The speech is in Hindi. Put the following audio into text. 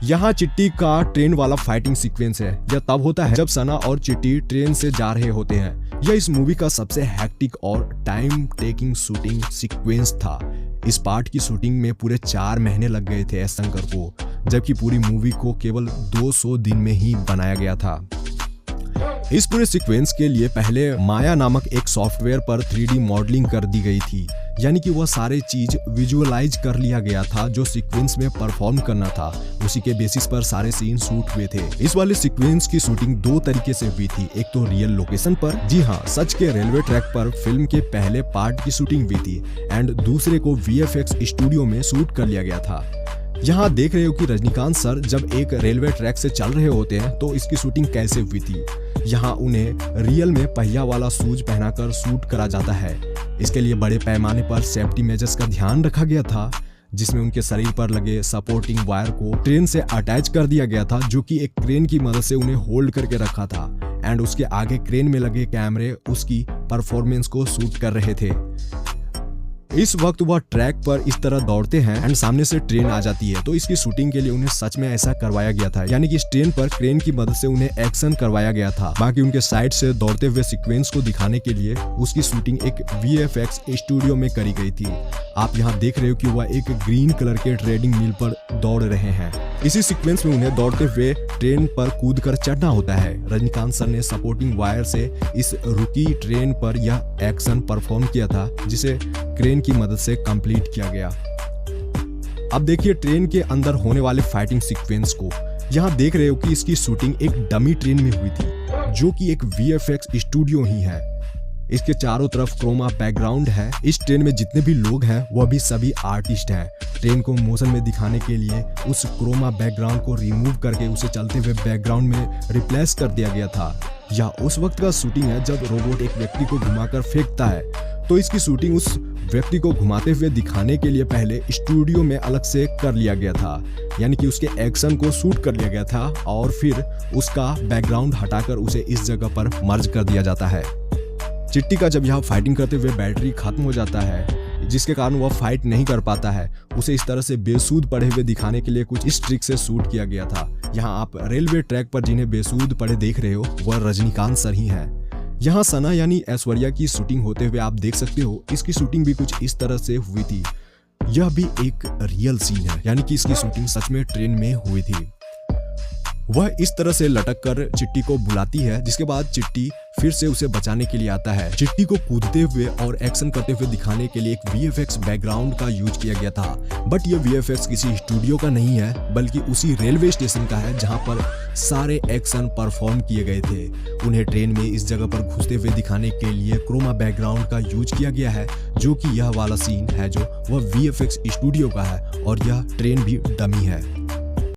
यहाँ चिट्टी का ट्रेन वाला फाइटिंग सीक्वेंस है। यह तब होता है जब सना और चिट्टी ट्रेन से जा रहे होते हैं। यह इस मूवी का सबसे हैक्टिक और टाइम टेकिंग शूटिंग सीक्वेंस था। इस पार्ट की शूटिंग में पूरे 4 महीने लग गए थे एस शंकर को, जबकि पूरी मूवी को केवल 200 दिन में ही बनाया गया था। इस पूरे सीक्वेंस के लिए पहले माया नामक एक सॉफ्टवेयर पर 3D मॉडलिंग कर दी गई थी, यानी कि वह सारे चीज विजुअलाइज कर लिया गया था जो सीक्वेंस में परफॉर्म करना था। उसी के बेसिस पर सारे सीन शूट हुए थे। इस वाले सीक्वेंस की शूटिंग 2 तरीके से हुई थी। एक तो रियल लोकेशन पर, जी हाँ, सच के रेलवे ट्रैक पर फिल्म के पहले पार्ट की शूटिंग हुई थी, एंड दूसरे को VFX स्टूडियो में शूट कर लिया गया था। यहाँ देख रहे हो कि रजनीकांत सर जब एक रेलवे ट्रैक से चल रहे होते हैं तो इसकी शूटिंग कैसे हुई थी। यहाँ उन्हें रियल में पहिया वाला शूज पहनाकर शूट करा जाता है। इसके लिए बड़े पैमाने पर सेफ्टी मेजर्स का ध्यान रखा गया था, जिसमें उनके शरीर पर लगे सपोर्टिंग वायर को ट्रेन से अटैच कर दिया गया था, जो कि एक क्रेन की मदद से उन्हें होल्ड करके रखा था। एंड उसके आगे क्रेन में लगे कैमरे उसकी परफॉर्मेंस को शूट कर रहे थे। इस वक्त वह ट्रैक पर इस तरह दौड़ते हैं एंड सामने से ट्रेन आ जाती है, तो इसकी शूटिंग के लिए उन्हें सच में ऐसा करवाया गया था, यानी कि इस ट्रेन पर क्रेन की मदद से उन्हें एक्शन करवाया गया था। बाकी उनके साइड से दौड़ते हुए सीक्वेंस को दिखाने के लिए उसकी शूटिंग एक VFX स्टूडियो में करी गई थी। आप यहाँ देख रहे हो कि वह एक ग्रीन कलर के ट्रेडिंग मिल पर दौड़ रहे हैं। इसी सीक्वेंस में उन्हें दौड़ते हुए ट्रेन पर कूदकर चढ़ना होता है। रजनीकांत सर ने सपोर्टिंग वायर से इस रुकी ट्रेन पर यह एक्शन परफॉर्म किया था, जिसे क्रेन की मदद से कंप्लीट किया गया। अब देखिए ट्रेन के अंदर होने वाले फाइटिंग सीक्वेंस को। यहाँ देख रहे हो कि इसकी शूटिंग एक डमी ट्रेन में हुई थी, जो कि एक VFX स्टूडियो ही है। इसके चारों तरफ क्रोमा बैकग्राउंड है। इस ट्रेन में जितने भी लोग हैं वह भी सभी आर्टिस्ट हैं। ट्रेन को मोशन में दिखाने के लिए उस क्रोमा बैकग्राउंड को रिमूव करके उसे चलते हुए बैकग्राउंड में रिप्लेस कर दिया गया था। यह उस वक्त का शूटिंग है जब रोबोट एक व्यक्ति को घुमाकर फेंकता है, तो इसकी शूटिंग उस व्यक्ति को घुमाते हुए दिखाने के लिए पहले स्टूडियो में अलग से कर लिया गया था, यानी कि उसके एक्शन को शूट कर लिया गया था और फिर उसका बैकग्राउंड हटाकर उसे इस जगह पर मर्ज कर दिया जाता है। चिट्टी का जब यहाँ फाइटिंग करते हुए बैटरी खत्म हो जाता है, जिसके कारण वह फाइट नहीं कर पाता है, उसे इस तरह से बेसूद पड़े हुए दिखाने के लिए कुछ इस ट्रिक से शूट किया गया था। यहाँ आप रेलवे ट्रैक पर जिन्हें बेसूद पड़े देख रहे हो वह रजनीकांत सर ही हैं। यहाँ सना यानी ऐश्वर्या की शूटिंग होते हुए आप देख सकते हो इसकी शूटिंग भी कुछ इस तरह से हुई थी। यह भी एक रियल सीन है, यानी कि इसकी शूटिंग सच में ट्रेन में हुई थी। वह इस तरह से लटक कर चिट्टी को बुलाती है, जिसके बाद चिट्टी फिर से उसे बचाने के लिए आता है। चिट्टी को कूदते हुए और एक्शन करते हुए दिखाने के लिए एक VFX बैकग्राउंड का यूज किया गया था, बट ये VFX किसी स्टूडियो का नहीं है, बल्कि उसी रेलवे स्टेशन का है जहां पर सारे एक्शन परफॉर्म किए गए थे। उन्हें ट्रेन में इस जगह पर घुसते हुए दिखाने के लिए क्रोमा बैकग्राउंड का यूज किया गया है, जो कि यह वाला सीन है जो वह VFX स्टूडियो का है, और यह ट्रेन भी डमी है।